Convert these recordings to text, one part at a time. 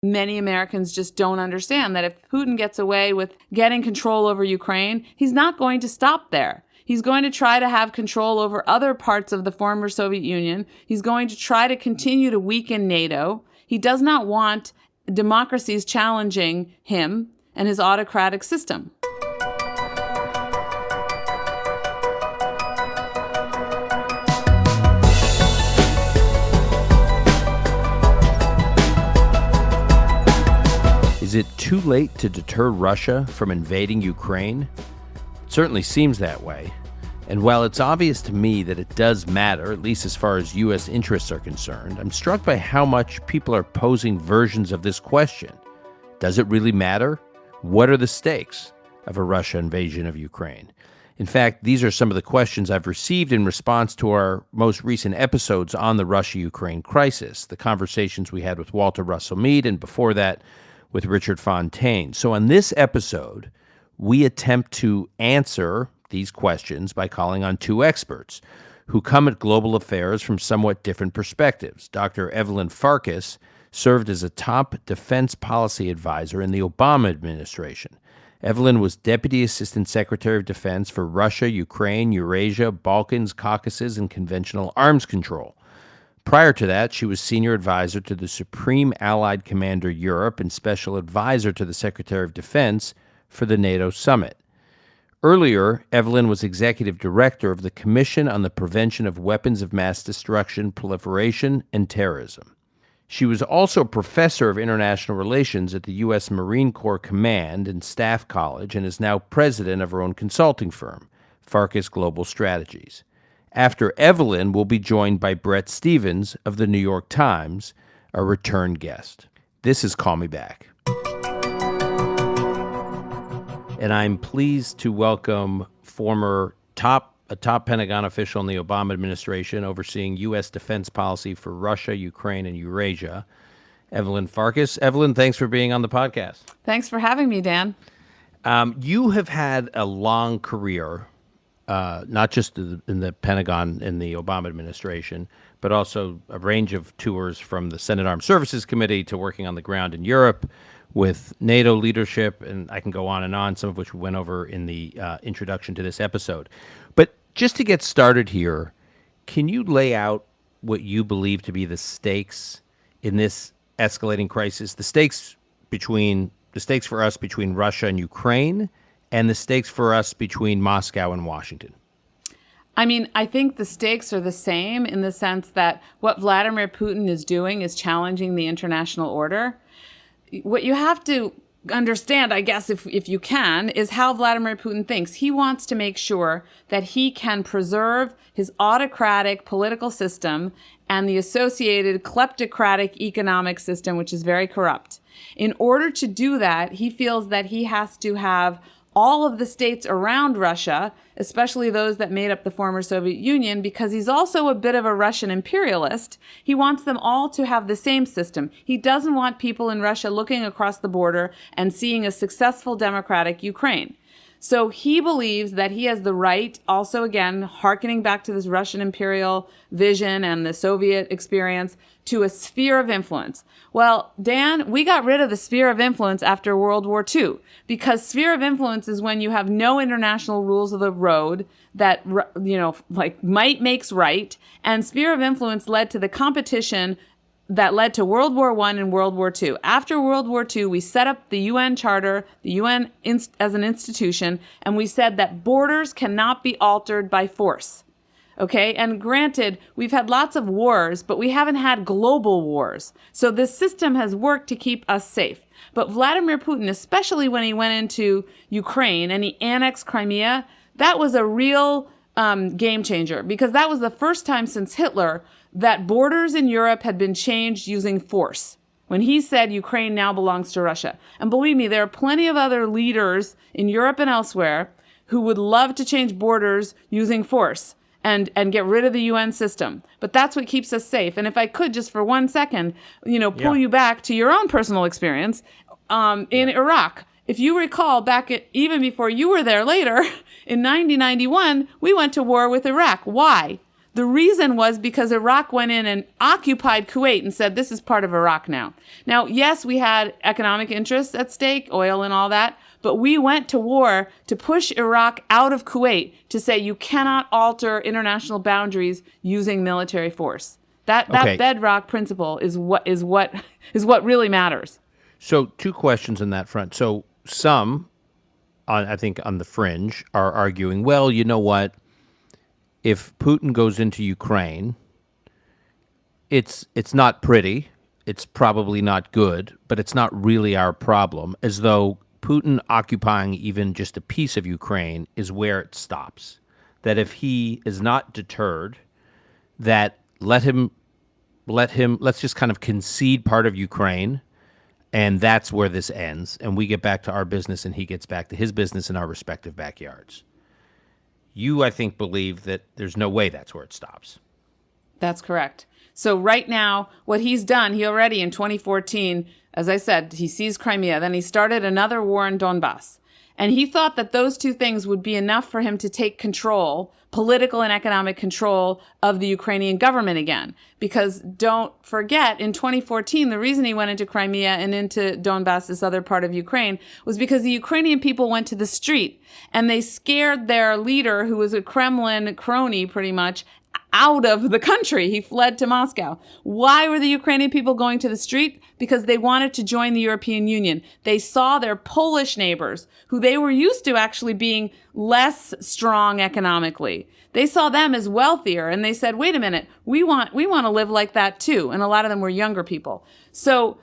many Americans just don't understand that if Putin gets away with getting control over Ukraine, he's not going to stop there. He's going to try to have control over other parts of the former Soviet Union. He's going to try to continue to weaken NATO. He does not want democracies challenging him and his autocratic system. Is it too late to deter Russia from invading Ukraine? It certainly seems that way. And while it's obvious to me that it does matter, at least as far as U.S. interests are concerned, I'm struck by how much people are posing versions of this question. Does it really matter? What are the stakes of a Russia invasion of Ukraine? In fact, these are some of the questions I've received in response to our most recent episodes on the Russia-Ukraine crisis, the conversations we had with Walter Russell Mead, and before that, with Richard Fontaine. So on this episode, we attempt to answer these questions by calling on two experts who come at global affairs from somewhat different perspectives. Dr. Evelyn Farkas served as a top defense policy advisor in the Obama administration. Evelyn was Deputy Assistant Secretary of Defense for Russia, Ukraine, Eurasia, Balkans, Caucasus, and conventional arms control. Prior to that, she was Senior Advisor to the Supreme Allied Commander Europe and Special Advisor to the Secretary of Defense for the NATO Summit. Earlier, Evelyn was Executive Director of the Commission on the Prevention of Weapons of Mass Destruction, Proliferation, and Terrorism. She was also Professor of International Relations at the U.S. Marine Corps Command and Staff College and is now president of her own consulting firm, Farkas Global Strategies. After Evelyn, we'll be joined by Bret of the New York Times, a return guest. This is Call Me Back. And I'm pleased to welcome a top Pentagon official in the Obama administration overseeing U.S. defense policy for Russia, Ukraine, and Eurasia, Evelyn Farkas. Evelyn, thanks for being on the podcast. Thanks for having me, Dan. You have had a long career, not just in the Pentagon in the Obama administration, but also a range of tours from the Senate Armed Services Committee to working on the ground in Europe with NATO leadership, and I can go on, some of which we went over in the introduction to this episode. But just to get started here, can you lay out what you believe to be the stakes in this escalating crisis, the stakes for us between Russia and Ukraine, and the stakes for us between Moscow and Washington? I mean, I think the stakes are the same in the sense that what Vladimir Putin is doing is challenging the international order. What you have to understand, I guess, if you can, is how Vladimir Putin thinks. He wants to make sure that he can preserve his autocratic political system and the associated kleptocratic economic system, which is very corrupt. In order to do that, he feels that he has to have all of the states around Russia, especially those that made up the former Soviet Union, because he's also a bit of a Russian imperialist. He wants them all to have the same system. He doesn't want people in Russia looking across the border and seeing a successful democratic Ukraine. So he believes that he has the right, also again, hearkening back to this Russian imperial vision and the Soviet experience, to a sphere of influence. Well, Dan, we got rid of the sphere of influence after World War II, because sphere of influence is when you have no international rules of the road that, like might makes right, and sphere of influence led to the competition that led to World War I and World War II. After World War II, we set up the UN Charter, the UN as an institution, and we said that borders cannot be altered by force. Okay, and granted, we've had lots of wars, but we haven't had global wars. So this system has worked to keep us safe. But Vladimir Putin, especially when he went into Ukraine and he annexed Crimea, that was a real game changer, because that was the first time since Hitler that borders in Europe had been changed using force, when he said Ukraine now belongs to Russia. And believe me, there are plenty of other leaders in Europe and elsewhere who would love to change borders using force and get rid of the UN system. But that's what keeps us safe. And if I could just for 1 second, pull you back to your own personal experience in Iraq. If you recall, even before you were there later, in 1991, we went to war with Iraq. Why? The reason was because Iraq went in and occupied Kuwait and said, this is part of Iraq now. Now, yes, we had economic interests at stake, oil and all that, but we went to war to push Iraq out of Kuwait to say you cannot alter international boundaries using military force. That bedrock principle is what really matters. So 2 questions on that front. So some, I think on the fringe, are arguing, well, you know what? If Putin goes into Ukraine, it's not pretty. It's probably not good, but it's not really our problem, as though Putin occupying even just a piece of Ukraine is where it stops. That if he is not deterred, that let's just kind of concede part of Ukraine, and that's where this ends, and we get back to our business and he gets back to his business in our respective backyards. You, I think, believe that there's no way that's where it stops. That's correct. So right now, what he's done, he already in 2014, as I said, he seized Crimea. Then he started another war in Donbass. And he thought that those 2 things would be enough for him to take control, political and economic control of the Ukrainian government again. Because don't forget, in 2014, the reason he went into Crimea and into Donbass, this other part of Ukraine, was because the Ukrainian people went to the street and they scared their leader, who was a Kremlin crony pretty much, out of the country. He fled to Moscow. Why were the Ukrainian people going to the street? Because they wanted to join the European Union. They saw their Polish neighbors, who they were used to actually being less strong economically. They saw them as wealthier, and they said, wait a minute, we want to live like that too. And a lot of them were younger people. So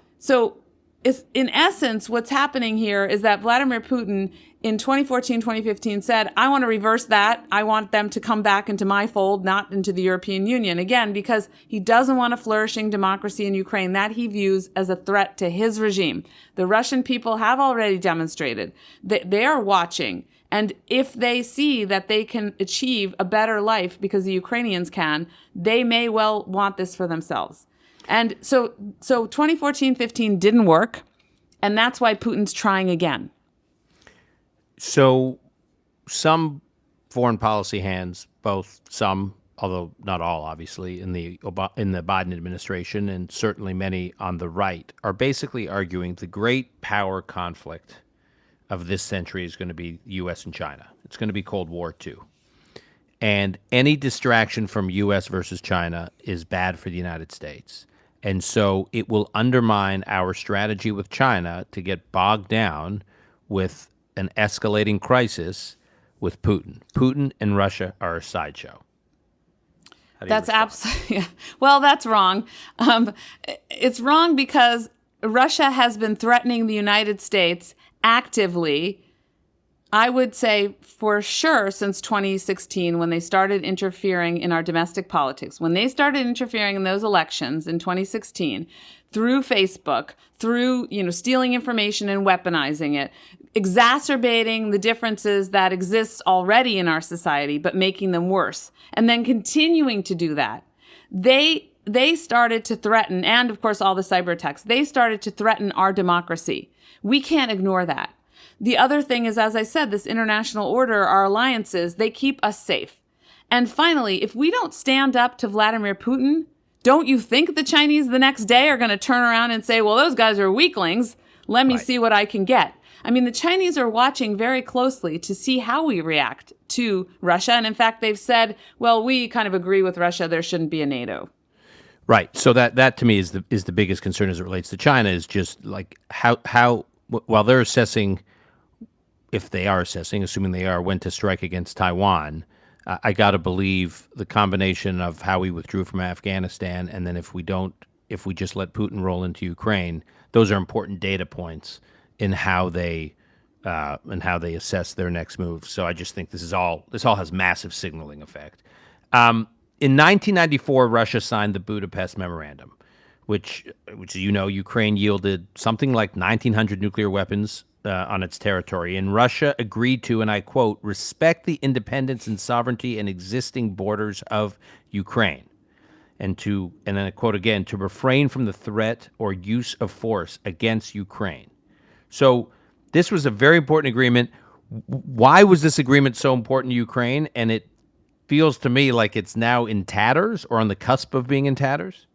it's, in essence, what's happening here is that Vladimir Putin in 2014, 2015 said, I want to reverse that. I want them to come back into my fold, not into the European Union. Again, because he doesn't want a flourishing democracy in Ukraine that he views as a threat to his regime. The Russian people have already demonstrated that they are watching. And if they see that they can achieve a better life because the Ukrainians can, they may well want this for themselves. And so 2014-15 didn't work, and that's why Putin's trying again. So some foreign policy hands, both some, although not all, obviously, in the Biden administration, and certainly many on the right, are basically arguing the great power conflict of this century is going to be U.S. and China. It's going to be Cold War II. And any distraction from U.S. versus China is bad for the United States. And so it will undermine our strategy with China to get bogged down with an escalating crisis with Putin. Putin and Russia are a sideshow. That's absolutely, well, that's wrong. It's wrong because Russia has been threatening the United States actively, I would say for sure, since 2016, when they started interfering in our domestic politics. When they started interfering in those elections in 2016, through Facebook, through stealing information and weaponizing it, exacerbating the differences that exist already in our society, but making them worse, and then continuing to do that. They started to threaten, and of course all the cyber attacks, they started to threaten our democracy. We can't ignore that. The other thing is, as I said, this international order, our alliances, they keep us safe. And finally, if we don't stand up to Vladimir Putin, don't you think the Chinese the next day are going to turn around and say, well, those guys are weaklings. Let me see what I can get. I mean, the Chinese are watching very closely to see how we react to Russia. And in fact, they've said, well, we kind of agree with Russia. There shouldn't be a NATO. Right. So that to me is the biggest concern as it relates to China, is just like how while they're assessing, if they are assessing, assuming they are, when to strike against Taiwan, I got to believe the combination of how we withdrew from Afghanistan, and then if we just let Putin roll into Ukraine, those are important data points in how they assess their next move. So I just think this all has massive signaling effect. In 1994, Russia signed the Budapest Memorandum, which Ukraine yielded something like 1,900 nuclear weapons on its territory, and Russia agreed to, and I quote, respect the independence and sovereignty and existing borders of Ukraine, and then I quote again, to refrain from the threat or use of force against Ukraine. So this was a very important agreement. Why was this agreement so important to Ukraine? And feels to me like it's now in tatters or on the cusp of being in tatters.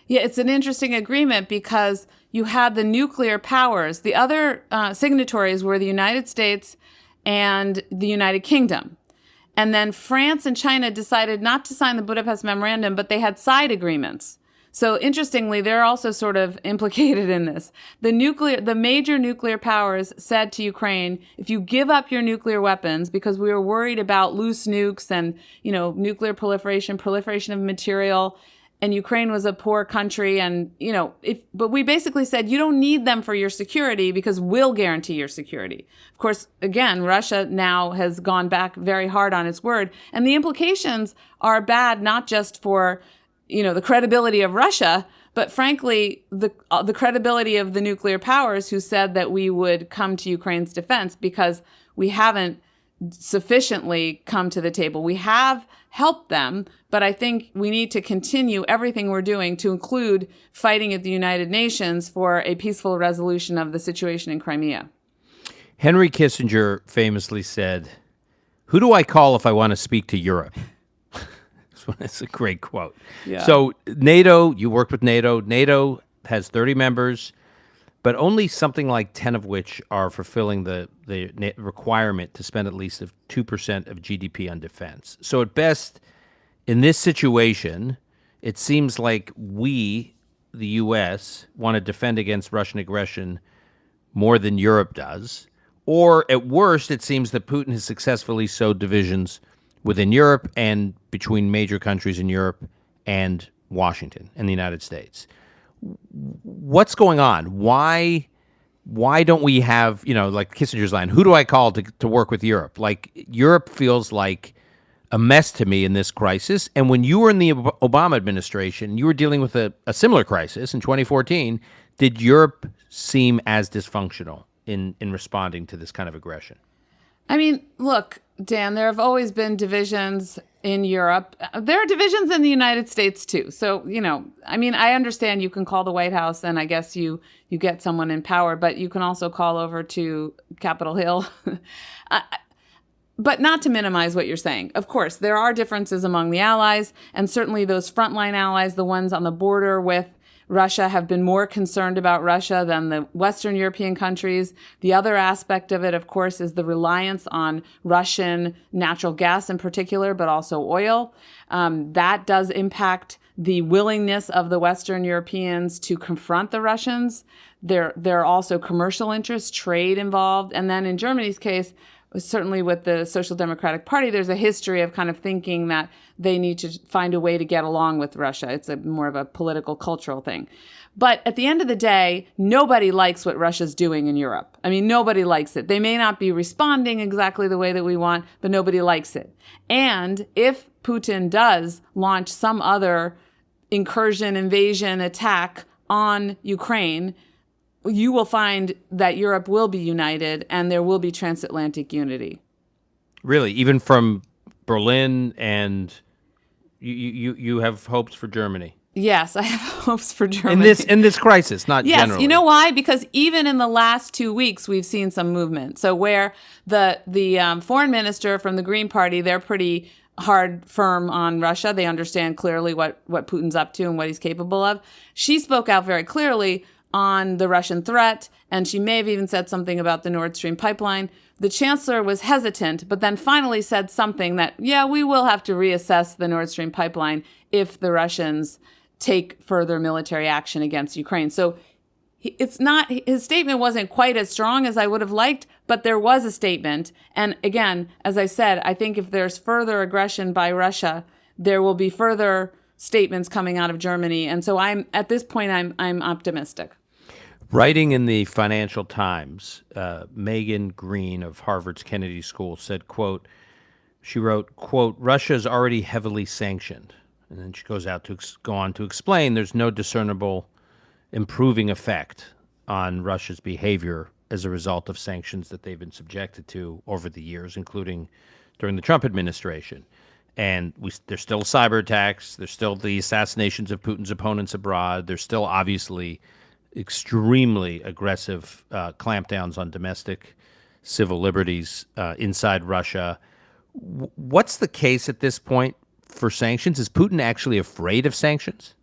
Yeah, it's an interesting agreement because you had the nuclear powers. The other signatories were the United States and the United Kingdom. And then France and China decided not to sign the Budapest Memorandum, but they had side agreements. So interestingly, they're also sort of implicated in this. The major nuclear powers said to Ukraine, if you give up your nuclear weapons, because we were worried about loose nukes and, nuclear proliferation of material, and Ukraine was a poor country, and, but we basically said, you don't need them for your security because we'll guarantee your security. Of course, again, Russia now has gone back very hard on its word, and the implications are bad, not just for the credibility of Russia, but frankly, the credibility of the nuclear powers who said that we would come to Ukraine's defense, because we haven't sufficiently come to the table. We have helped them, but I think we need to continue everything we're doing, to include fighting at the United Nations for a peaceful resolution of the situation in Crimea. Henry Kissinger famously said, "Who do I call if I want to speak to Europe?" It's a great quote. Yeah. So NATO, you worked with NATO. NATO has 30 members, but only something like 10 of which are fulfilling the requirement to spend at least 2% of GDP on defense. So at best, in this situation, it seems like we, the U.S., want to defend against Russian aggression more than Europe does. Or at worst, it seems that Putin has successfully sowed divisions within Europe and between major countries in Europe and Washington and the United States. What's going on? Why don't we have, like Kissinger's line, who do I call to work with Europe? Like, Europe feels like a mess to me in this crisis. And when you were in the Obama administration, you were dealing with a similar crisis in 2014. Did Europe seem as dysfunctional in responding to this kind of aggression? I mean, look, Dan, there have always been divisions in Europe. There are divisions in the United States, too. So, I understand you can call the White House and I guess you get someone in power, but you can also call over to Capitol Hill. But not to minimize what you're saying. Of course, there are differences among the allies, and certainly those frontline allies, the ones on the border with Russia, have been more concerned about Russia than the Western European countries. The other aspect of it, of course, is the reliance on Russian natural gas in particular, but also oil. That does impact the willingness of the Western Europeans to confront the Russians. There are also commercial interests, trade involved. And then in Germany's case, certainly with the Social Democratic Party, there's a history of kind of thinking that they need to find a way to get along with Russia. It's more of a political, cultural thing. But at the end of the day, nobody likes what Russia's doing in Europe. I mean, nobody likes it. They may not be responding exactly the way that we want, but nobody likes it. And if Putin does launch some other incursion, invasion, attack on Ukraine, you will find that Europe will be united and there will be transatlantic unity. Really? Even from Berlin, and you have hopes for Germany? Yes, I have hopes for Germany. In this crisis, not generally. Yes, you know why? Because even in the last 2 weeks, we've seen some movement. So where the foreign minister from the Green Party, they're pretty hard, firm on Russia. They understand clearly what Putin's up to and what he's capable of. She spoke out very clearly on the Russian threat, and she may have even said something about the Nord Stream pipeline. The chancellor was hesitant, but then finally said something that, we will have to reassess the Nord Stream pipeline if the Russians take further military action against Ukraine. So his statement wasn't quite as strong as I would have liked, but there was a statement. And again, as I said, I think if there's further aggression by Russia, there will be further statements coming out of Germany. And so at this point, I'm optimistic. Writing in the Financial Times, Megan Green of Harvard's Kennedy School said, quote, she wrote, quote, Russia is already heavily sanctioned. And then she goes on to explain there's no discernible improving effect on Russia's behavior as a result of sanctions that they've been subjected to over the years, including during the Trump administration. And there's still cyber attacks. There's still the assassinations of Putin's opponents abroad. There's still obviously extremely aggressive clampdowns on domestic civil liberties inside Russia. What's the case at this point for sanctions? Is Putin actually afraid of sanctions?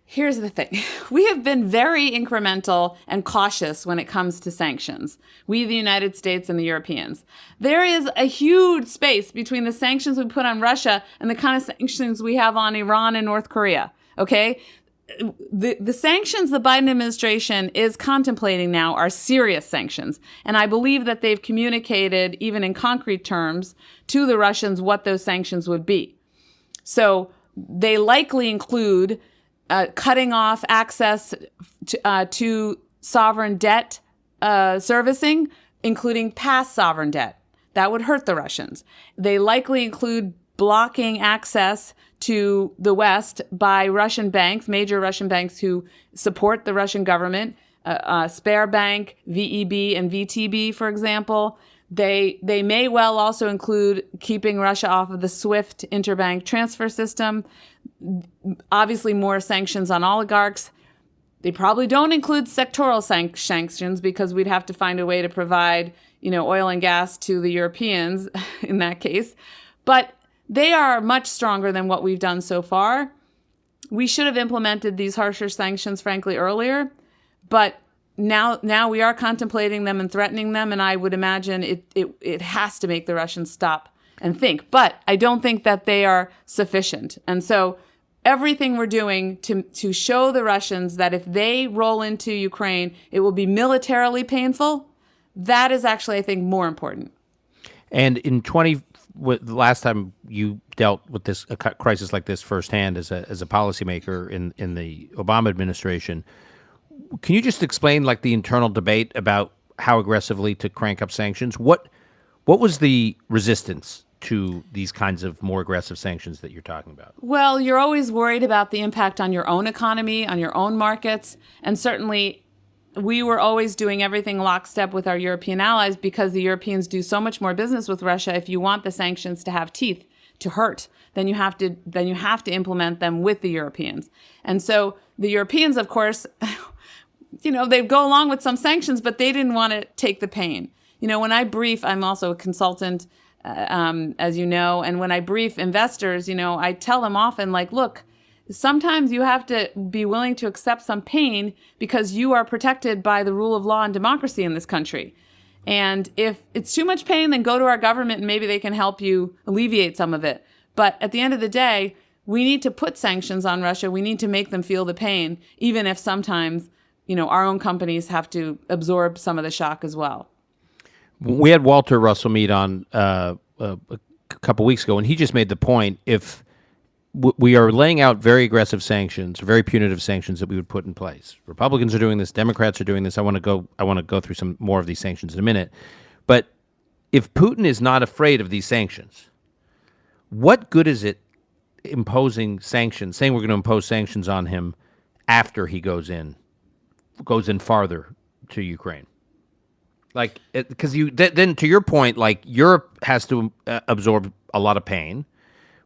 Here's the thing. We have been very incremental and cautious when it comes to sanctions. We, the United States and the Europeans. There is a huge space between the sanctions we put on Russia and the kind of sanctions we have on Iran and North Korea. Okay? The sanctions the Biden administration is contemplating now are serious sanctions. And I believe that they've communicated, even in concrete terms, to the Russians what those sanctions would be. So they likely include cutting off access to sovereign debt servicing, including past sovereign debt. That would hurt the Russians. They likely include blocking access to the West by Russian banks, major Russian banks who support the Russian government, Sberbank, VEB, and VTB, for example. They may well also include keeping Russia off of the SWIFT interbank transfer system. Obviously, more sanctions on oligarchs. They probably don't include sectoral sanctions because we'd have to find a way to provide, oil and gas to the Europeans in that case. But they are much stronger than what we've done so far. We should have implemented these harsher sanctions, frankly, earlier. But now we are contemplating them and threatening them, and I would imagine it has to make the Russians stop and think. But I don't think that they are sufficient. And so everything we're doing to show the Russians that if they roll into Ukraine, it will be militarily painful, that is actually, I think, more important. And the last time you dealt with a crisis like this firsthand as a policymaker in the Obama administration, can you just explain the internal debate about how aggressively to crank up sanctions? What was the resistance to these kinds of more aggressive sanctions that you're talking about? Well, you're always worried about the impact on your own economy, on your own markets, and certainly we were always doing everything lockstep with our European allies because the Europeans do so much more business with Russia. If you want the sanctions to have teeth, to hurt, then you have to implement them with the Europeans. And so the Europeans, of course, they go along with some sanctions, but they didn't want to take the pain. When I brief, I'm also a consultant, as you know, and when I brief investors, I tell them often, look, sometimes you have to be willing to accept some pain because you are protected by the rule of law and democracy in this country. And if it's too much pain, then go to our government and maybe they can help you alleviate some of it. But at the end of the day, we need to put sanctions on Russia. We need to make them feel the pain, even if sometimes, our own companies have to absorb some of the shock as well. We had Walter Russell Mead on a couple weeks ago, and he just made the point, if we are laying out very aggressive sanctions, very punitive sanctions that we would put in place. Republicans are doing this. Democrats are doing this. I want to go through some more of these sanctions in a minute. But if Putin is not afraid of these sanctions, what good is it imposing sanctions, saying we're going to impose sanctions on him after he goes in farther to Ukraine? Because then to your point, Europe has to absorb a lot of pain.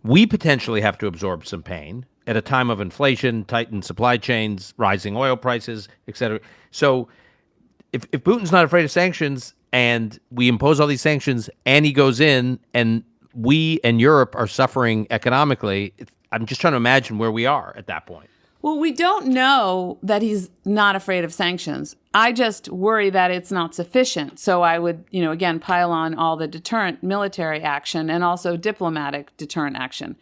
We potentially have to absorb some pain at a time of inflation, tightened supply chains, rising oil prices, et cetera. So if Putin's not afraid of sanctions and we impose all these sanctions and he goes in and we and Europe are suffering economically, I'm just trying to imagine where we are at that point. Well, we don't know that he's not afraid of sanctions. I just worry that it's not sufficient. So I would, again, pile on all the deterrent military action and also diplomatic deterrent action.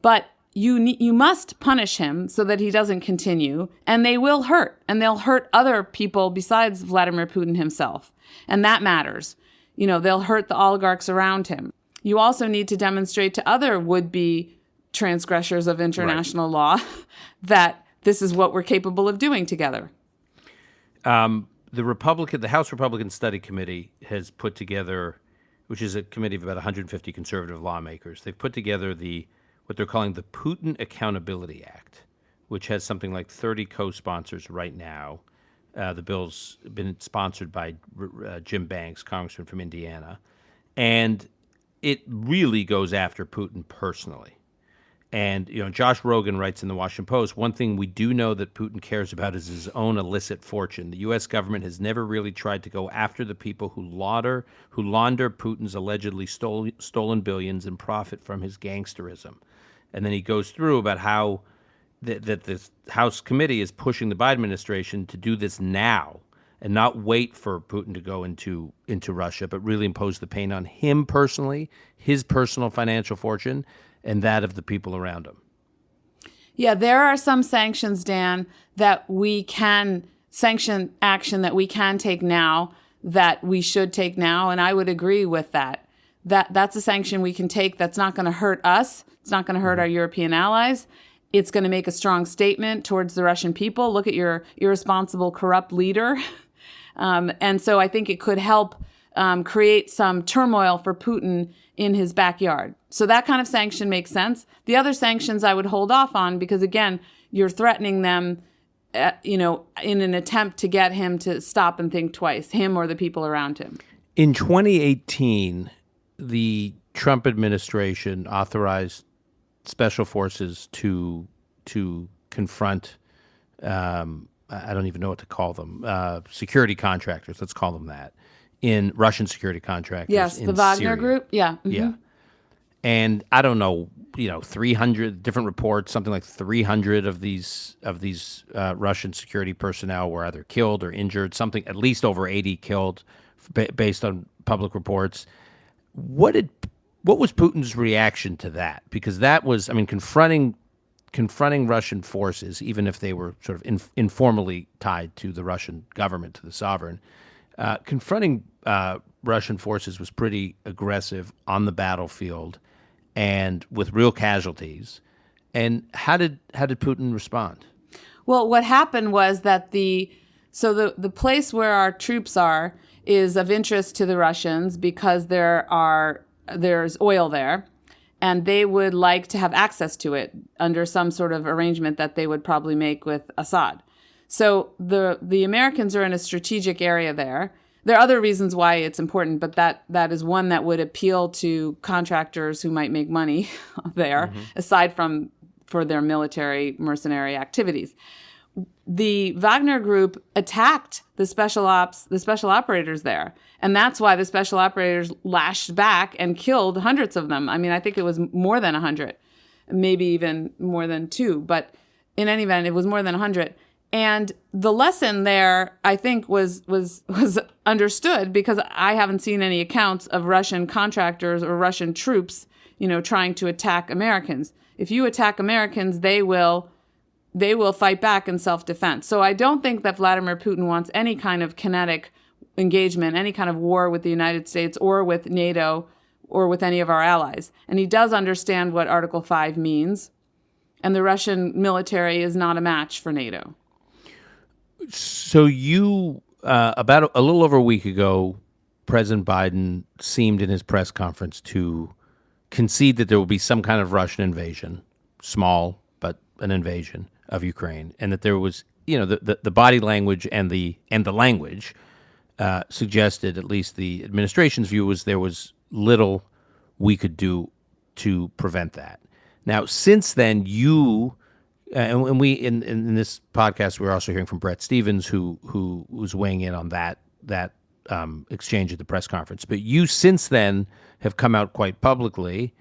But you must punish him so that he doesn't continue, and they will hurt, and they'll hurt other people besides Vladimir Putin himself. And that matters. They'll hurt the oligarchs around him. You also need to demonstrate to other would-be transgressors of international law that this is what we're capable of doing together. The House Republican Study Committee has put together, which is a committee of about 150 conservative lawmakers. They've put together what they're calling the Putin Accountability Act, which has something like 30 co-sponsors right now. The bill's been sponsored by Jim Banks, congressman from Indiana, and it really goes after Putin personally. And, Josh Rogan writes in the Washington Post, one thing we do know that Putin cares about is his own illicit fortune. The U.S. government has never really tried to go after the people who launder Putin's allegedly stolen billions and profit from his gangsterism. And then he goes through about how that this House committee is pushing the Biden administration to do this now and not wait for Putin to go into Russia, but really impose the pain on him personally, his personal financial fortune, and that of the people around him. Yeah, there are some sanctions, Dan, that we can sanction action that we can take now, that we should take now, and I would agree with that. That's a sanction we can take that's not going to hurt us. It's not going to hurt our European allies. It's going to make a strong statement towards the Russian people. Look at your irresponsible, corrupt leader. And so I think it could help create some turmoil for Putin in his backyard. So that kind of sanction makes sense. The other sanctions I would hold off on because, again, you're threatening them, in an attempt to get him to stop and think twice, him or the people around him. In 2018, the Trump administration authorized special forces to confront, I don't even know what to call them, security contractors, let's call them that, in Russian security contractors. Yes, in the Wagner Syria. Group. Yeah. Mm-hmm. Yeah. And I don't know, 300 different reports, something like 300 of these Russian security personnel were either killed or injured, something at least over 80 killed based on public reports. What was Putin's reaction to that? Because that was, confronting Russian forces, even if they were sort of informally tied to the Russian government, to the sovereign, confronting Russian forces was pretty aggressive on the battlefield and with real casualties. And how did Putin respond? Well, what happened was that the place where our troops are is of interest to the Russians because there's oil there, and they would like to have access to it under some sort of arrangement that they would probably make with Assad. So the Americans are in a strategic area there. There are other reasons why it's important, but that is one that would appeal to contractors who might make money there, aside from for their military mercenary activities. The Wagner Group attacked the special operators there. And that's why the special operators lashed back and killed hundreds of them. I think it was more than 100, maybe even more than 2. But in any event, it was more than 100. And the lesson there, I think, was understood because I haven't seen any accounts of Russian contractors or Russian troops, trying to attack Americans. If you attack Americans, they will fight back in self-defense. So I don't think that Vladimir Putin wants any kind of kinetic engagement, any kind of war with the United States or with NATO or with any of our allies. And he does understand what Article 5 means. And the Russian military is not a match for NATO. So about a little over a week ago, President Biden seemed in his press conference to concede that there will be some kind of Russian invasion, small, but an invasion of Ukraine, and that there was, the body language and the language suggested, at least the administration's view was there was little we could do to prevent that. Now, since then, and we in this podcast, we're also hearing from Bret Stephens, who was weighing in on that exchange at the press conference. But you, since then, have come out quite publicly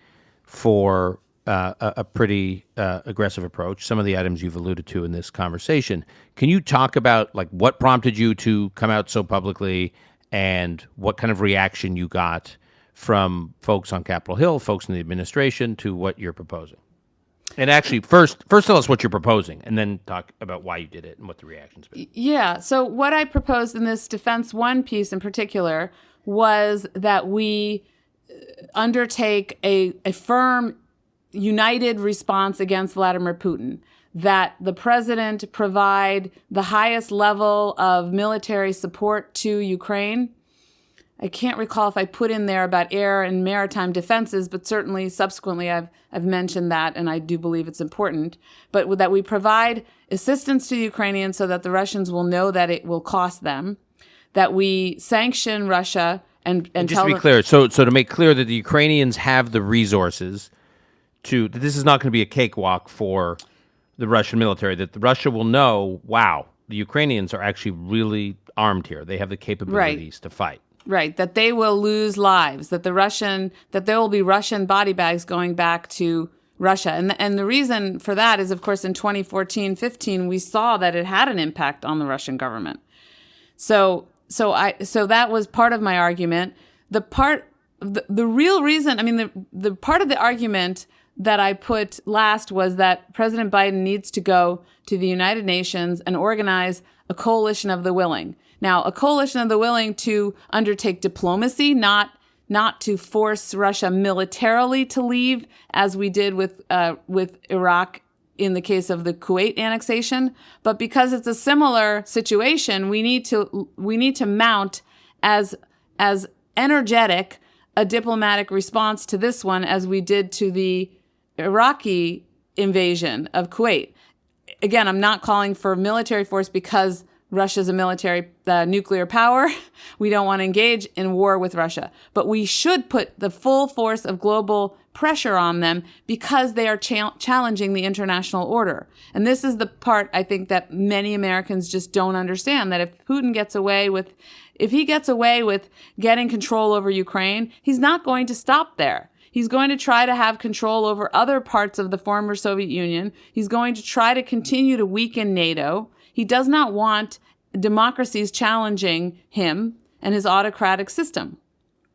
for a pretty aggressive approach. Some of the items you've alluded to in this conversation. Can you talk about what prompted you to come out so publicly, and what kind of reaction you got from folks on Capitol Hill, folks in the administration, to what you're proposing? And actually, first tell us what you're proposing, and then talk about why you did it and what the reaction's been. Yeah. So what I proposed in this Defense One piece in particular was that we undertake a firm, united response against Vladimir Putin, that the president provide the highest level of military support to Ukraine. I can't recall if I put in there about air and maritime defenses, but certainly subsequently I've mentioned that, and I do believe it's important. But that we provide assistance to the Ukrainians so that the Russians will know that it will cost them, that we sanction Russia and just to be clear, so to make clear that the Ukrainians have the resources that this is not going to be a cakewalk for the Russian military, that Russia will know, wow, the Ukrainians are actually really armed here. They have the capabilities to fight. Right, that they will lose lives, that there will be Russian body bags going back to Russia. And the reason for that is, of course, in 2014-15, we saw that it had an impact on the Russian government. So that was part of my argument. The real reason, I mean, the part of the argument that I put last was that President Biden needs to go to the United Nations and organize a coalition of the willing. Now, a coalition of the willing to undertake diplomacy, not to force Russia militarily to leave, as we did with Iraq in the case of the Kuwait annexation, but because it's a similar situation, we need to mount as energetic a diplomatic response to this one as we did to the Iraqi invasion of Kuwait. Again, I'm not calling for military force because Russia's a military nuclear power. We don't want to engage in war with Russia. But we should put the full force of global pressure on them because they are challenging the international order. And this is the part I think that many Americans just don't understand, that if Putin gets away with getting control over Ukraine, he's not going to stop there. He's going to try to have control over other parts of the former Soviet Union. He's going to try to continue to weaken NATO. He does not want democracies challenging him and his autocratic system.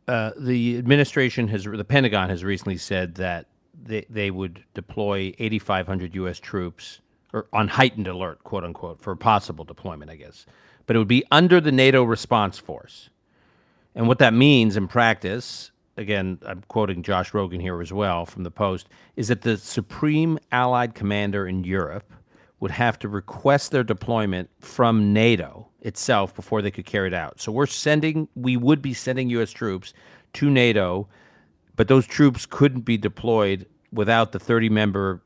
The Pentagon has recently said that they would deploy 8,500 U.S. troops, or on heightened alert, quote unquote, for possible deployment, I guess. But it would be under the NATO response force. And what that means in practice, again, I'm quoting Josh Rogan here as well from the Post, is that the supreme allied commander in Europe would have to request their deployment from NATO itself before they could carry it out. So we would be sending U.S. troops to NATO, but those troops couldn't be deployed without the 30-member,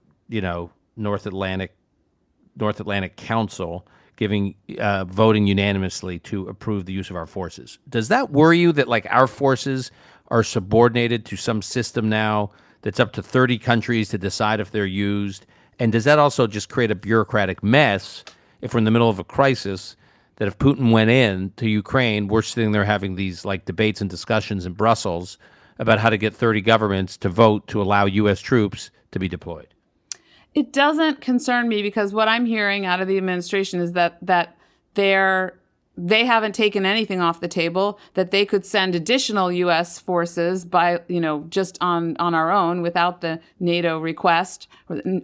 North Atlantic Council voting unanimously to approve the use of our forces. Does that worry you that our forces are subordinated to some system now that's up to 30 countries to decide if they're used? And does that also just create a bureaucratic mess if we're in the middle of a crisis, that if Putin went in to Ukraine, we're sitting there having these debates and discussions in Brussels about how to get 30 governments to vote to allow U.S. troops to be deployed? It doesn't concern me because what I'm hearing out of the administration is that they haven't taken anything off the table, that they could send additional U.S. forces by, just on our own without the NATO request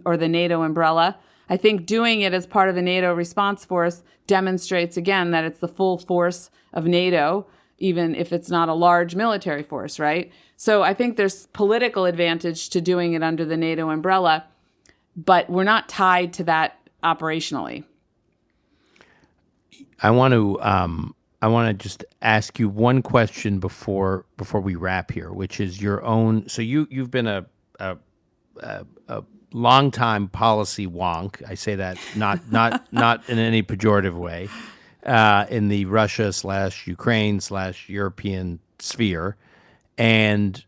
or the NATO umbrella. I think doing it as part of a NATO response force demonstrates, again, that it's the full force of NATO, even if it's not a large military force, right? So I think there's political advantage to doing it under the NATO umbrella, but we're not tied to that operationally. I want to just ask you one question before we wrap here, which is your own. So you've been a longtime policy wonk. I say that not in any pejorative way, in the Russia/Ukraine/European sphere, and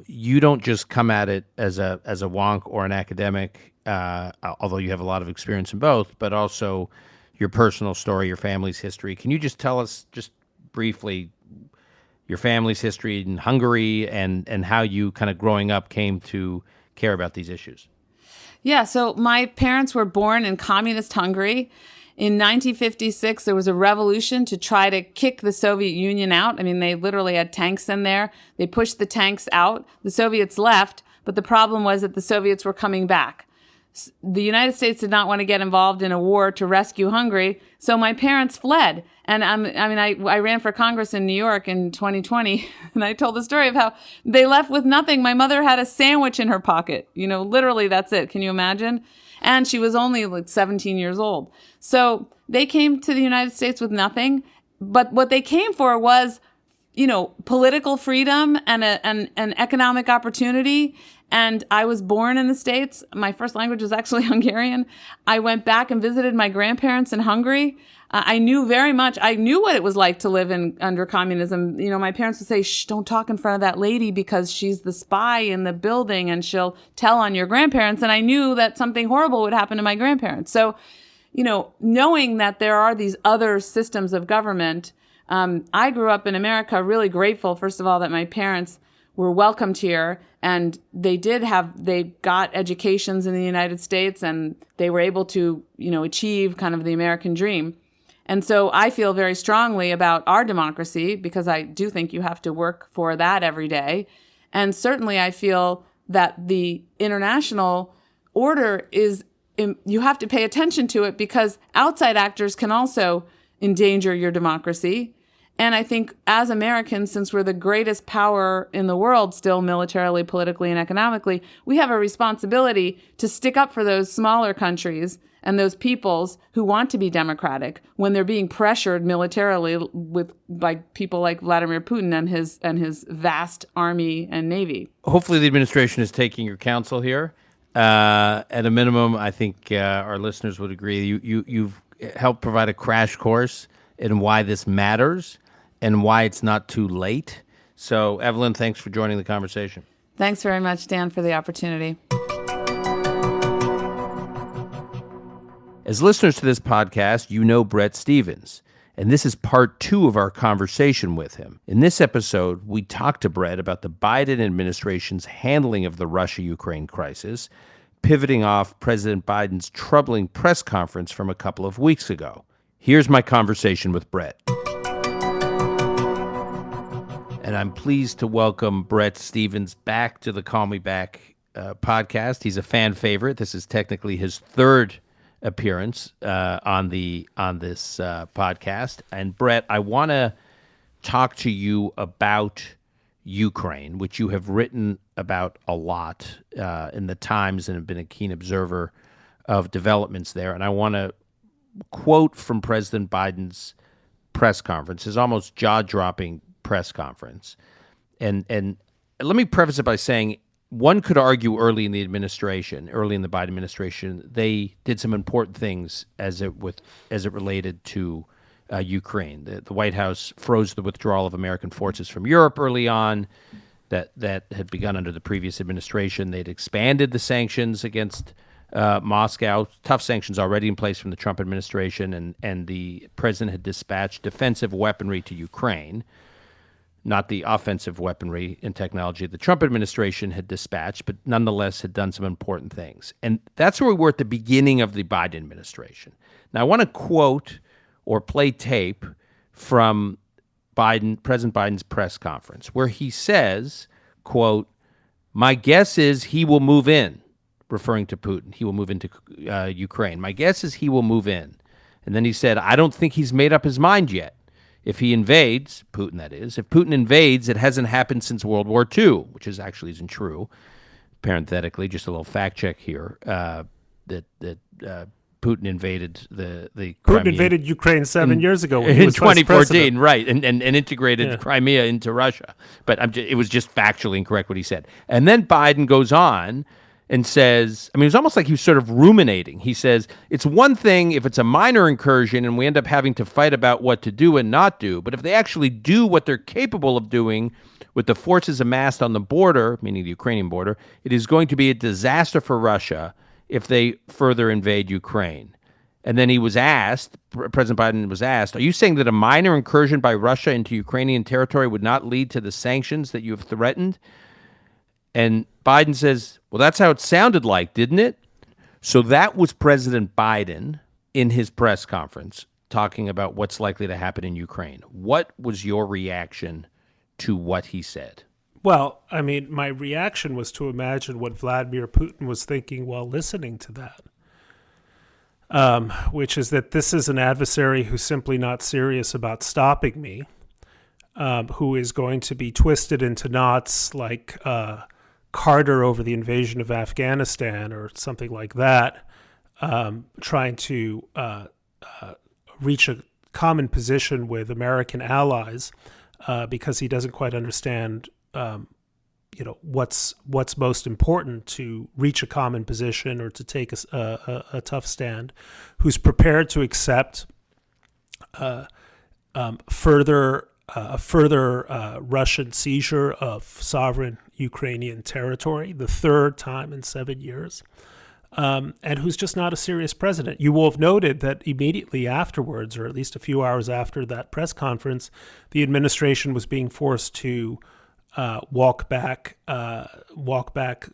you don't just come at it as a wonk or an academic, although you have a lot of experience in both, but also your personal story, your family's history. Can you just tell us, just briefly, your family's history in Hungary and how you kind of growing up came to care about these issues? Yeah, so my parents were born in communist Hungary. In 1956, there was a revolution to try to kick the Soviet Union out. I mean, they literally had tanks in there. They pushed the tanks out. The Soviets left, but the problem was that the Soviets were coming back. The United States did not want to get involved in a war to rescue Hungary, so my parents fled. And I ran for Congress in New York in 2020, and I told the story of how they left with nothing. My mother had a sandwich in her pocket. Literally, that's it. Can you imagine? And she was only 17 years old. So they came to the United States with nothing. But what they came for was, political freedom and an economic opportunity. And I was born in the States. My first language was actually Hungarian. I went back and visited my grandparents in Hungary. I knew what it was like to live under communism. My parents would say, shh, don't talk in front of that lady because she's the spy in the building and she'll tell on your grandparents. And I knew that something horrible would happen to my grandparents. So, knowing that there are these other systems of government, I grew up in America really grateful, first of all, that my parents were welcomed here, and they got educations in the United States, and they were able to, achieve kind of the American dream. And so I feel very strongly about our democracy because I do think you have to work for that every day. And certainly I feel that the international order you have to pay attention to it because outside actors can also endanger your democracy. And I think as Americans, since we're the greatest power in the world still militarily, politically, and economically, we have a responsibility to stick up for those smaller countries and those peoples who want to be democratic when they're being pressured militarily by people like Vladimir Putin and his vast army and navy. Hopefully the administration is taking your counsel here. At a minimum, I think our listeners would agree. You've helped provide a crash course in why this matters and why it's not too late. So, Evelyn, thanks for joining the conversation. Thanks very much, Dan, for the opportunity. As listeners to this podcast, you know Bret Stephens, and this is part 2 of our conversation with him. In this episode, we talked to Bret about the Biden administration's handling of the Russia-Ukraine crisis, pivoting off President Biden's troubling press conference from a couple of weeks ago. Here's my conversation with Bret. And I'm pleased to welcome Bret Stephens back to the Call Me Back podcast. He's a fan favorite. This is technically his third appearance on this podcast. And Bret, I want to talk to you about Ukraine, which you have written about a lot in the Times and have been a keen observer of developments there. And I want to quote from President Biden's press conference, his almost jaw-dropping press conference. And let me preface it by saying one could argue early in the Biden administration, they did some important things as it related to Ukraine. The White House froze the withdrawal of American forces from Europe early on. That had begun under the previous administration. They'd expanded the sanctions against Moscow, tough sanctions already in place from the Trump administration, and the president had dispatched defensive weaponry to Ukraine, not the offensive weaponry and technology the Trump administration had dispatched, but nonetheless had done some important things. And that's where we were at the beginning of the Biden administration. Now, I want to quote or play tape from President Biden's press conference, where he says, quote, "My guess is he will move in," referring to Putin. He will move into Ukraine. "My guess is he will move in." And then he said, "I don't think he's made up his mind yet. If he invades," Putin that is, "if Putin invades, it hasn't happened since World War II," which actually isn't true. Parenthetically, just a little fact check here, that Putin invaded the Putin invaded Ukraine 7 years ago when in he was 2014, right, and integrated Crimea into Russia. But it was just factually incorrect what he said. And then Biden goes on and says, it was almost like he was sort of ruminating. He says, "It's one thing if it's a minor incursion and we end up having to fight about what to do and not do, but if they actually do what they're capable of doing with the forces amassed on the border," meaning the Ukrainian border, "it is going to be a disaster for Russia if they further invade Ukraine." And then he was asked, President Biden was asked, "Are you saying that a minor incursion by Russia into Ukrainian territory would not lead to the sanctions that you have threatened?" And Biden says, "Well, that's how it sounded like, didn't it?" So that was President Biden in his press conference talking about what's likely to happen in Ukraine. What was your reaction to what he said? Well, my reaction was to imagine what Vladimir Putin was thinking while listening to that, which is that this is an adversary who's simply not serious about stopping me, who is going to be twisted into knots like Carter over the invasion of Afghanistan or something like that, trying to reach a common position with American allies because he doesn't quite understand what's most important to reach a common position or to take a tough stand, who's prepared to accept further Russian seizure of sovereign Ukrainian territory, the third time in 7 years, and who's just not a serious president. You will have noted that immediately afterwards, or at least a few hours after that press conference, the administration was being forced to walk back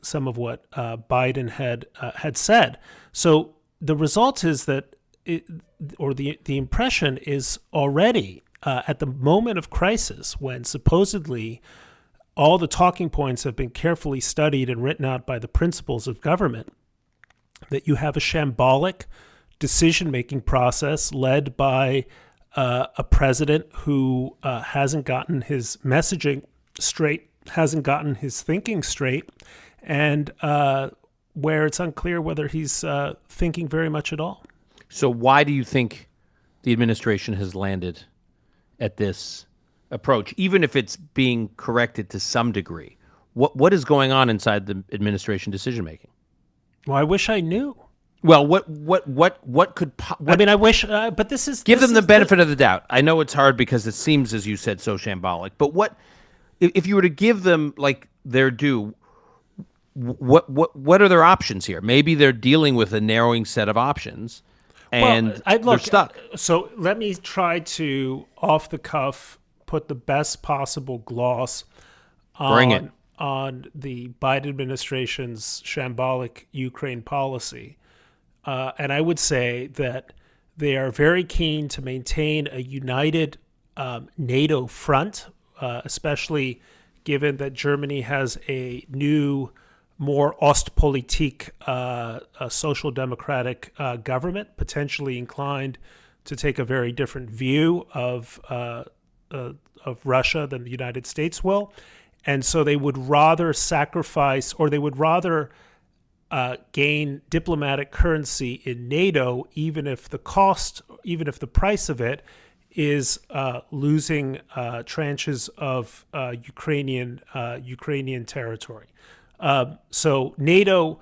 some of what Biden had said. So the result is that, the impression is already at the moment of crisis, when supposedly all the talking points have been carefully studied and written out by the principles of government, that you have a shambolic decision-making process led by a president who hasn't gotten his messaging straight, hasn't gotten his thinking straight, and where it's unclear whether he's thinking very much at all. So why do you think the administration has landed at this approach, even if it's being corrected to some degree? What is going on inside the administration decision-making? Well, I wish I knew. Well, what could... I mean, I wish, but this is... Give them the benefit of the doubt. I know it's hard because it seems, as you said, so shambolic. But if you were to give them, like, their due, what are their options here? Maybe they're dealing with a narrowing set of options, and they're stuck. So let me try to, off the cuff, put the best possible gloss on the Biden administration's shambolic Ukraine policy. And I would say that they are very keen to maintain a united NATO front, especially given that Germany has a new, more Ostpolitik, social democratic government, potentially inclined to take a very different view of Russia than the United States will. And so they would rather sacrifice, or they would rather gain diplomatic currency in NATO, even if the price of it is losing tranches of Ukrainian territory. So NATO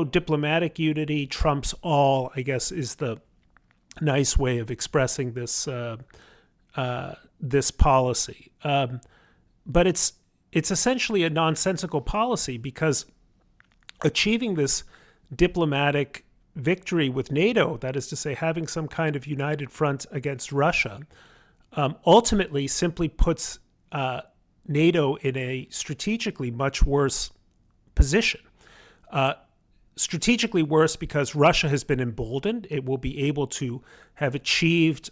diplomatic unity trumps all, I guess, is the nice way of expressing this this policy. But it's essentially a nonsensical policy, because achieving this diplomatic victory with NATO, that is to say, having some kind of united front against Russia, ultimately simply puts NATO in a strategically much worse position. Strategically worse because Russia has been emboldened. It will be able to have achieved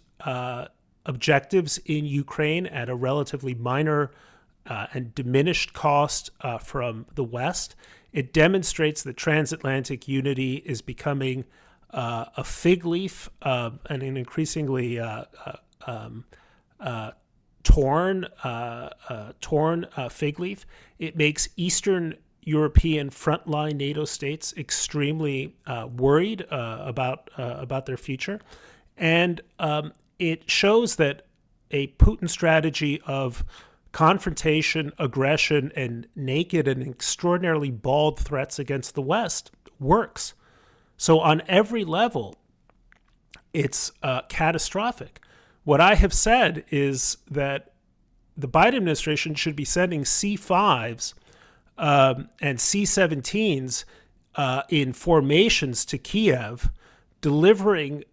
objectives in Ukraine at a relatively minor and diminished cost from the West. It demonstrates that transatlantic unity is becoming a fig leaf and an increasingly torn fig leaf. It makes Eastern European frontline NATO states extremely worried about their future, and it shows that a Putin strategy of confrontation, aggression, and naked and extraordinarily bald threats against the West works. So on every level, it's catastrophic. What I have said is that the Biden administration should be sending C-5s and C-17s in formations to Kiev, delivering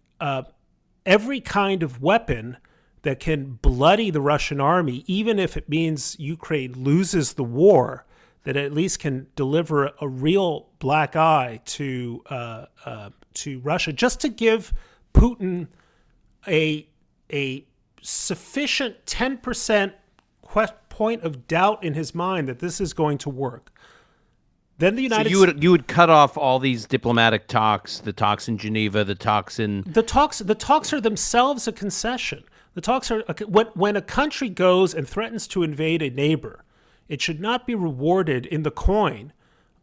every kind of weapon that can bloody the Russian army, even if it means Ukraine loses the war, that at least can deliver a real black eye to Russia, just to give Putin a sufficient 10% point of doubt in his mind that this is going to work. Then the United States, you would cut off all these diplomatic talks, the talks in Geneva, the talks are themselves a concession. The talks are when a country goes and threatens to invade a neighbor, it should not be rewarded in the coin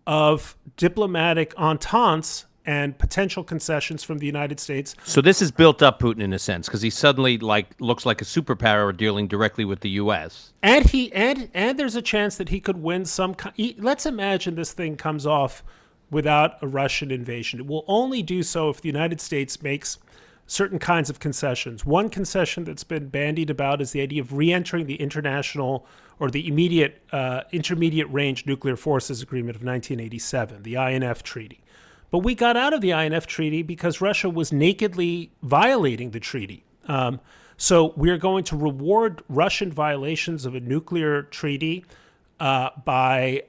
of diplomatic ententes and potential concessions from the United States. So this has built up Putin in a sense, because he suddenly looks like a superpower dealing directly with the U.S. And there's a chance that he could win some. Let's imagine this thing comes off without a Russian invasion. It will only do so if the United States makes certain kinds of concessions. One concession that's been bandied about is the idea of re-entering the international or the immediate intermediate range nuclear forces agreement of 1987, the INF Treaty. But we got out of the INF Treaty because Russia was nakedly violating the treaty. So we're going to reward Russian violations of a nuclear treaty by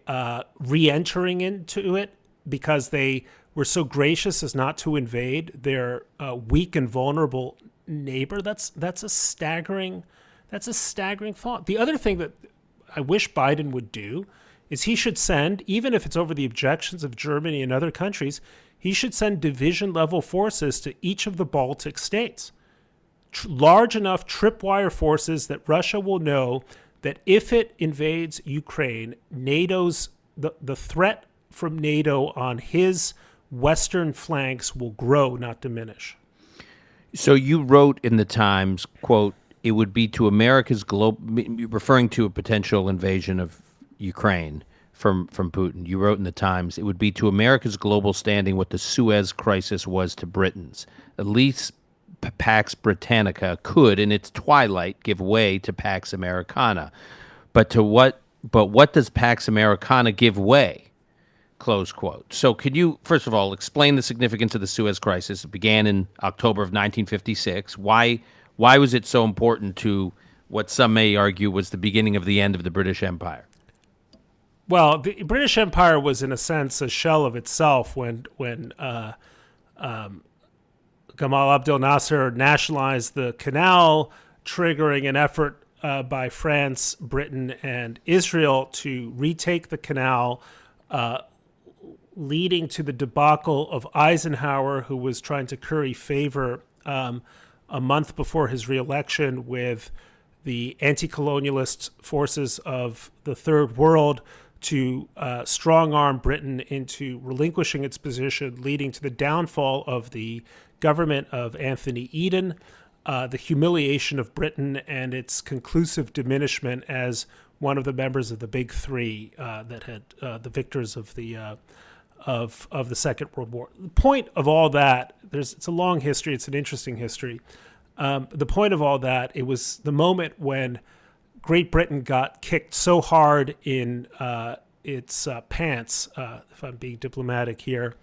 re-entering into it because they were so gracious as not to invade their weak and vulnerable neighbor. That's a staggering thought. The other thing that I wish Biden would do is he should send, even if it's over the objections of Germany and other countries, he should send division-level forces to each of the Baltic states. Large enough tripwire forces that Russia will know that if it invades Ukraine, the threat from NATO on his western flanks will grow, not diminish. So you wrote in the Times, quote, it would be to America's referring to a potential invasion of Ukraine from Putin. You wrote in the Times, it would be to America's global standing what the Suez Crisis was to Britain's. At least Pax Britannica could, in its twilight, give way to Pax Americana. But what does Pax Americana give way? Close quote. So could you, first of all, explain the significance of the Suez Crisis? It began in October of 1956. Why was it so important to what some may argue was the beginning of the end of the British Empire? Well, the British Empire was, in a sense, a shell of itself when Gamal Abdel Nasser nationalized the canal, triggering an effort by France, Britain, and Israel to retake the canal, leading to the debacle of Eisenhower, who was trying to curry favor a month before his reelection with the anti-colonialist forces of the Third World to strong-arm Britain into relinquishing its position, leading to the downfall of the government of Anthony Eden, the humiliation of Britain, and its conclusive diminishment as one of the members of the Big Three that had the victors of the Second World War. The point of all that, it's a long history, it's an interesting history. The point of all that, it was the moment when Great Britain got kicked so hard in its pants, if I'm being diplomatic here,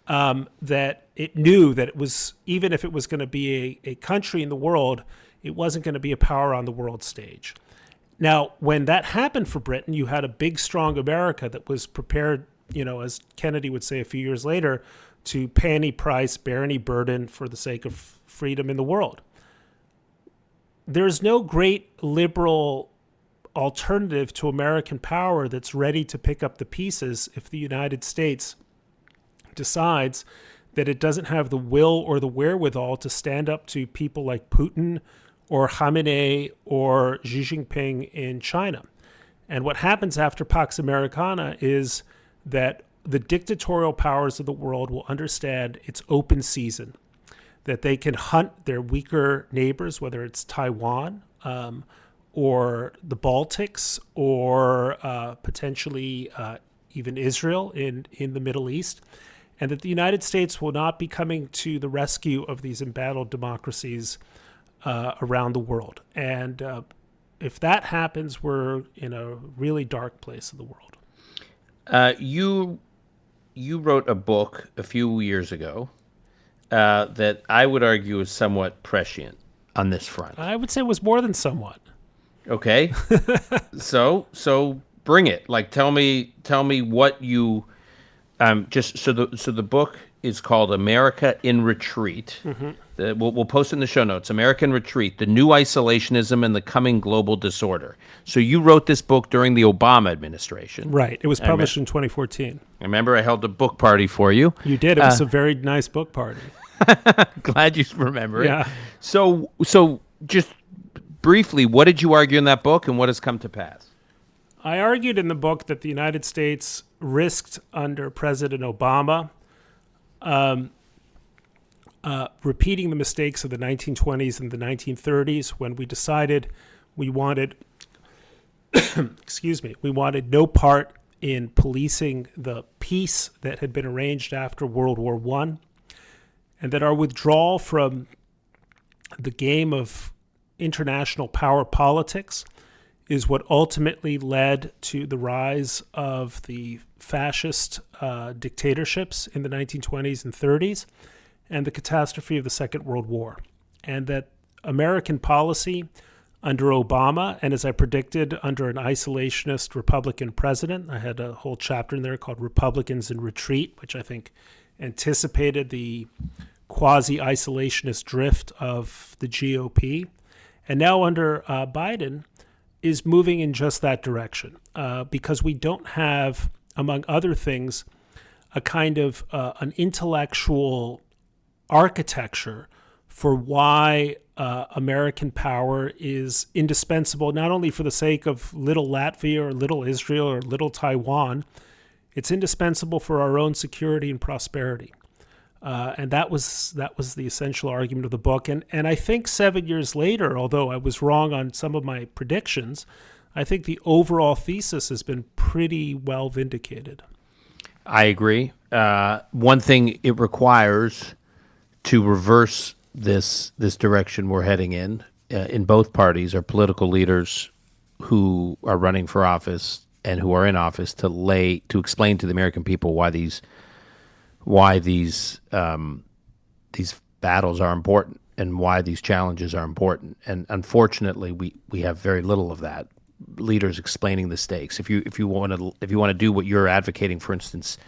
that it knew that it was, even if it was going to be a country in the world, it wasn't going to be a power on the world stage. Now, when that happened for Britain, you had a big, strong America that was prepared, as Kennedy would say a few years later, to pay any price, bear any burden for the sake of freedom in the world. There's no great liberal alternative to American power that's ready to pick up the pieces if the United States decides that it doesn't have the will or the wherewithal to stand up to people like Putin or Khamenei or Xi Jinping in China. And what happens after Pax Americana is that the dictatorial powers of the world will understand it's open season, that they can hunt their weaker neighbors, whether it's Taiwan or the Baltics or potentially even Israel in the Middle East, and that the United States will not be coming to the rescue of these embattled democracies around the world. And if that happens, we're in a really dark place in the world. You wrote a book a few years ago that I would argue is somewhat prescient on this front. I would say it was more than somewhat. Okay. So bring it. Like, tell me what you the book is called America in Retreat. Mm-hmm. We'll post it in the show notes. America in Retreat: The New Isolationism and the Coming Global Disorder. So you wrote this book during the Obama administration. Right. It was published in 2014. I remember I held a book party for you. You did. It was a very nice book party. Glad you remember it. Yeah. So just briefly, what did you argue in that book, and what has come to pass? I argued in the book that the United States risked under President Obama repeating the mistakes of the 1920s and the 1930s when we decided we wanted, we wanted no part in policing the peace that had been arranged after World War I, and that our withdrawal from the game of international power politics is what ultimately led to the rise of the fascist dictatorships in the 1920s and 30s and the catastrophe of the Second World War. And that American policy under Obama, and as I predicted, under an isolationist Republican president, I had a whole chapter in there called Republicans in Retreat, which I think anticipated the quasi-isolationist drift of the GOP. And now under Biden is moving in just that direction because we don't have, among other things, a kind of an intellectual architecture for why American power is indispensable, not only for the sake of little Latvia or little Israel or little Taiwan, it's indispensable for our own security and prosperity. And that was the essential argument of the book. And I think 7 years later, although I was wrong on some of my predictions, I think the overall thesis has been pretty well vindicated. I agree. One thing it requires to reverse this direction we're heading in both parties are political leaders who are running for office and who are in office to explain to the American people why these battles are important and why these challenges are important. And unfortunately, we have very little of that. Leaders explaining the stakes. If you want to do what you're advocating, for instance,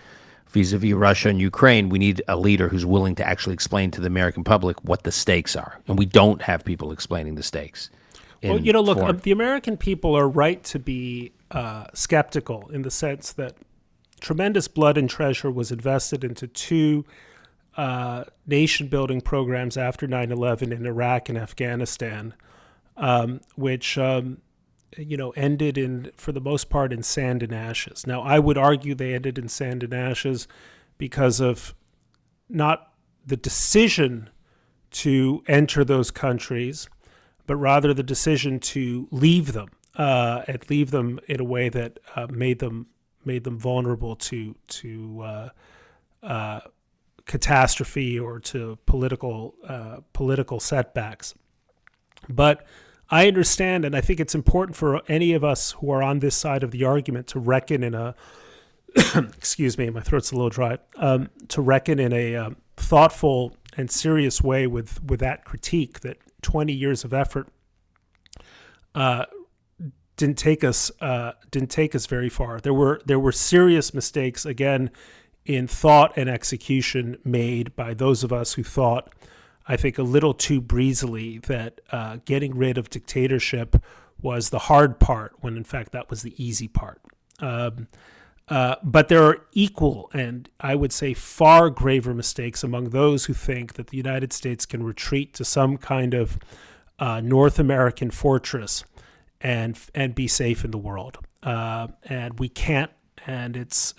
vis-a-vis Russia and Ukraine, we need a leader who's willing to actually explain to the American public what the stakes are. And we don't have people explaining the stakes. Well, look, the American people are right to be skeptical in the sense that tremendous blood and treasure was invested into two nation-building programs after 9/11 in Iraq and Afghanistan, which ended for the most part, in sand and ashes. Now, I would argue they ended in sand and ashes because of not the decision to enter those countries, but rather the decision to leave them, and leave them in a way that made them vulnerable to catastrophe or to political setbacks. But I understand, and I think it's important for any of us who are on this side of the argument to reckon in a excuse me, my throat's a little dry, to reckon in a thoughtful and serious way with that critique that 20 years of effort didn't take us very far. There were serious mistakes, again, in thought and execution made by those of us who thought, I think, a little too breezily that getting rid of dictatorship was the hard part, when in fact that was the easy part. But there are equal and I would say far graver mistakes among those who think that the United States can retreat to some kind of North American fortress and be safe in the world. And we can't. And it's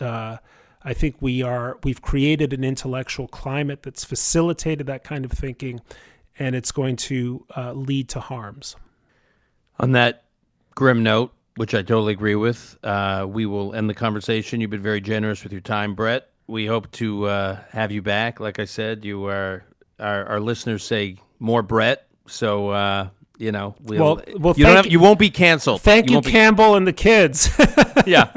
I think we've created an intellectual climate that's facilitated that kind of thinking, and it's going to lead to harms. On that grim note, which I totally agree with, we will end the conversation. You've been very generous with your time, Bret. We hope to have you back. Like I said, you are our listeners say more Bret, so you won't be canceled. Thank you, Campbell and the kids. Yeah.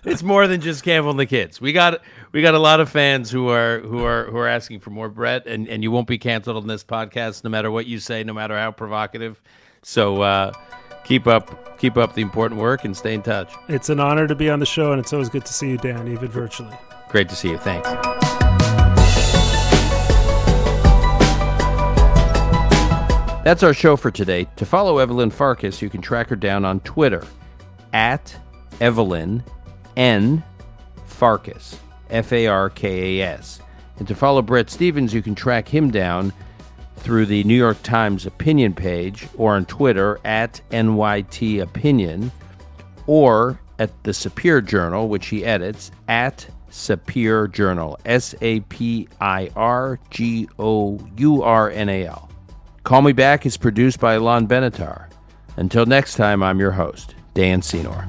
It's more than just Campbell and the kids. We got a lot of fans who are asking for more Bret, and you won't be canceled on this podcast, no matter what you say, no matter how provocative. So keep up the important work and stay in touch. It's an honor to be on the show, and it's always good to see you, Dan, even virtually. Great to see you. Thanks. That's our show for today. To follow Evelyn Farkas, you can track her down on Twitter at Evelyn N. Farkas, Farkas. And to follow Bret Stephens, you can track him down through the New York Times opinion page or on Twitter at NYT Opinion or at the Sapir Journal, which he edits, at Sapir Journal, SAPIRGOURNAL. Call Me Back is produced by Alon Benatar. Until next time, I'm your host, Dan Senor.